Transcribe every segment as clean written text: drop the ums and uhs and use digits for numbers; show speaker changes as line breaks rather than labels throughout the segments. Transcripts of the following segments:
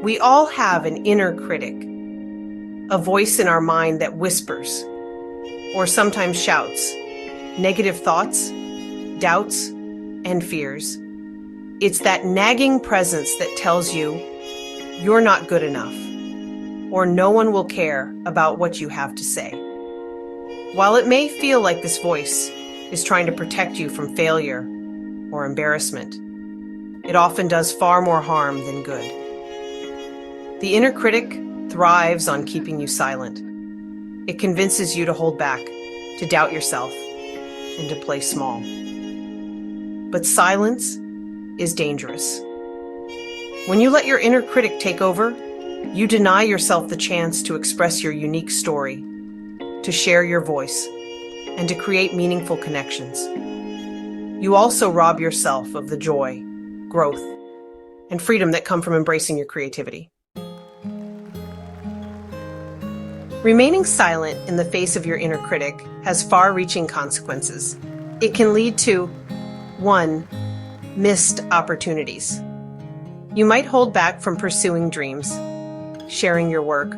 We all have an inner critic, a voice in our mind that whispers, or sometimes shouts, negative thoughts, doubts, and fears. It's that nagging presence that tells you you're not good enough, or no one will care about what you have to say. While it may feel like this voice is trying to protect you from failure or embarrassment, it often does far more harm than good. The inner critic thrives on keeping you silent. It convinces you to hold back, to doubt yourself, and to play small. But silence is dangerous. When you let your inner critic take over, you deny yourself the chance to express your unique story, to share your voice, and to create meaningful connections. You also rob yourself of the joy, growth, and freedom that come from embracing your creativity. Remaining silent in the face of your inner critic has far-reaching consequences. It can lead to 1. Missed opportunities. You might hold back from pursuing dreams, sharing your work,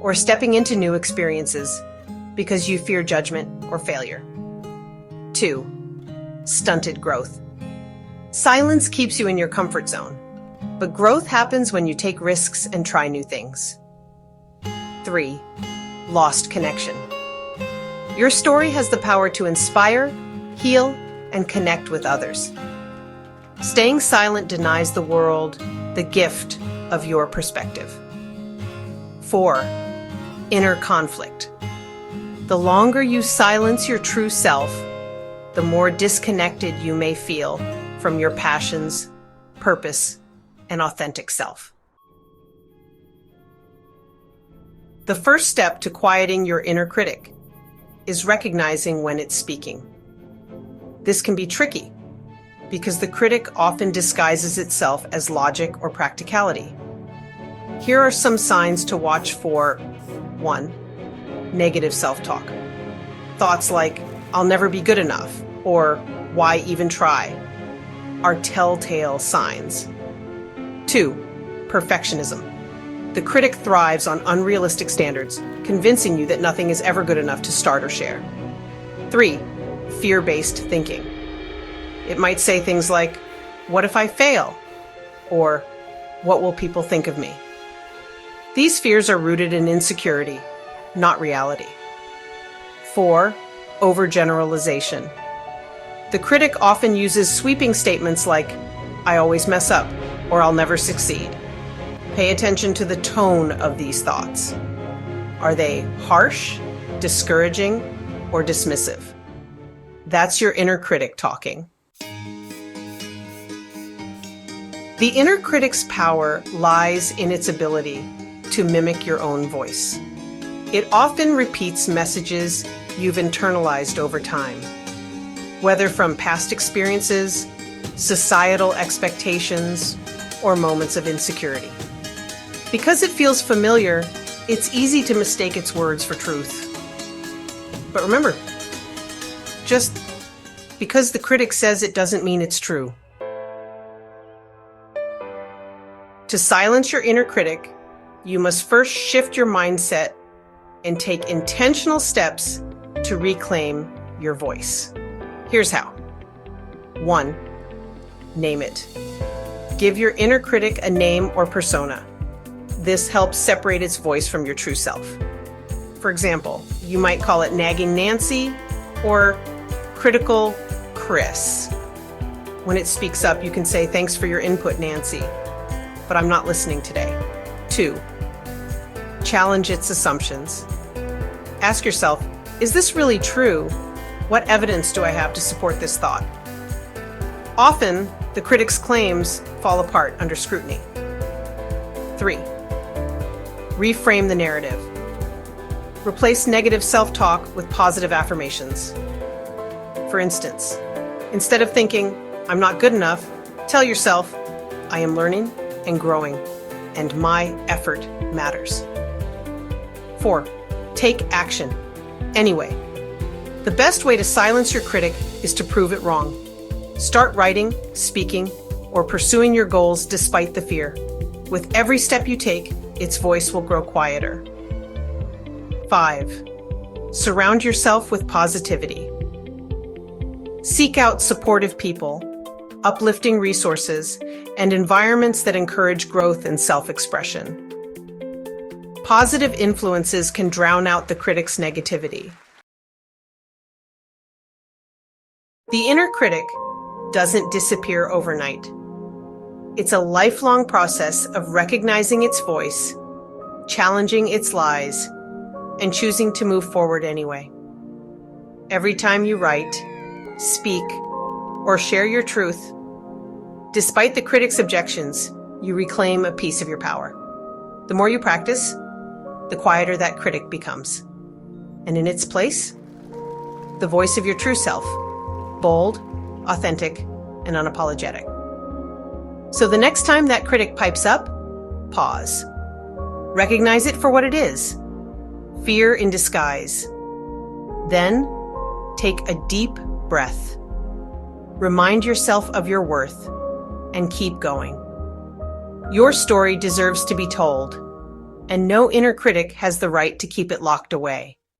or stepping into new experiences because you fear judgment or failure. 2. Stunted growth. Silence keeps you in your comfort zone, but growth happens when you take risks and try new things. 3. Lost connection. Your story has the power to inspire, heal, and connect with others. Staying silent denies the world the gift of your perspective. 4. Inner conflict. The longer you silence your true self, the more disconnected you may feel from your passions, purpose, and authentic self. The first step to quieting your inner critic is recognizing when it's speaking. This can be tricky because the critic often disguises itself as logic or practicality. Here are some signs to watch for. 1. Negative self-talk. Thoughts like, "I'll never be good enough," or "Why even try?" are telltale signs. 2. Perfectionism. The critic thrives on unrealistic standards, convincing you that nothing is ever good enough to start or share. 3. Fear-based thinking. It might say things like, "What if I fail?" or "What will people think of me?" These fears are rooted in insecurity, not reality. 4. Overgeneralization. The critic often uses sweeping statements like, "I always mess up," or "I'll never succeed." Pay attention to the tone of these thoughts. Are they harsh, discouraging, or dismissive? That's your inner critic talking. The inner critic's power lies in its ability to mimic your own voice. It often repeats messages you've internalized over time, whether from past experiences, societal expectations, or moments of insecurity. Because it feels familiar, it's easy to mistake its words for truth. But remember, just because the critic says it doesn't mean it's true. To silence your inner critic, you must first shift your mindset and take intentional steps to reclaim your voice. Here's how. 1. Name it. Give your inner critic a name or persona. This helps separate its voice from your true self. For example, you might call it Nagging Nancy or Critical Chris. When it speaks up, you can say, "Thanks for your input, Nancy, but I'm not listening today." 2. Challenge its assumptions. Ask yourself, is this really true? What evidence do I have to support this thought? Often, the critic's claims fall apart under scrutiny. 3. Reframe the narrative. Replace negative self-talk with positive affirmations. For instance, instead of thinking, "I'm not good enough," tell yourself, "I am learning and growing, and my effort matters." 4. Take action. Anyway, the best way to silence your critic is to prove it wrong. Start writing, speaking, or pursuing your goals despite the fear. With every step you take, its voice will grow quieter. 5. Surround yourself with positivity. Seek out supportive people, uplifting resources, and environments that encourage growth and self-expression. Positive influences can drown out the critic's negativity. The inner critic doesn't disappear overnight. It's a lifelong process of recognizing its voice, challenging its lies, and choosing to move forward anyway. Every time you write, speak, or share your truth, despite the critic's objections, you reclaim a piece of your power. The more you practice, the quieter that critic becomes. And in its place, the voice of your true self, bold, authentic, and unapologetic. So the next time that critic pipes up, pause. Recognize it for what it is, fear in disguise. Then, take a deep breath. Remind yourself of your worth and keep going. Your story deserves to be told, and no inner critic has the right to keep it locked away.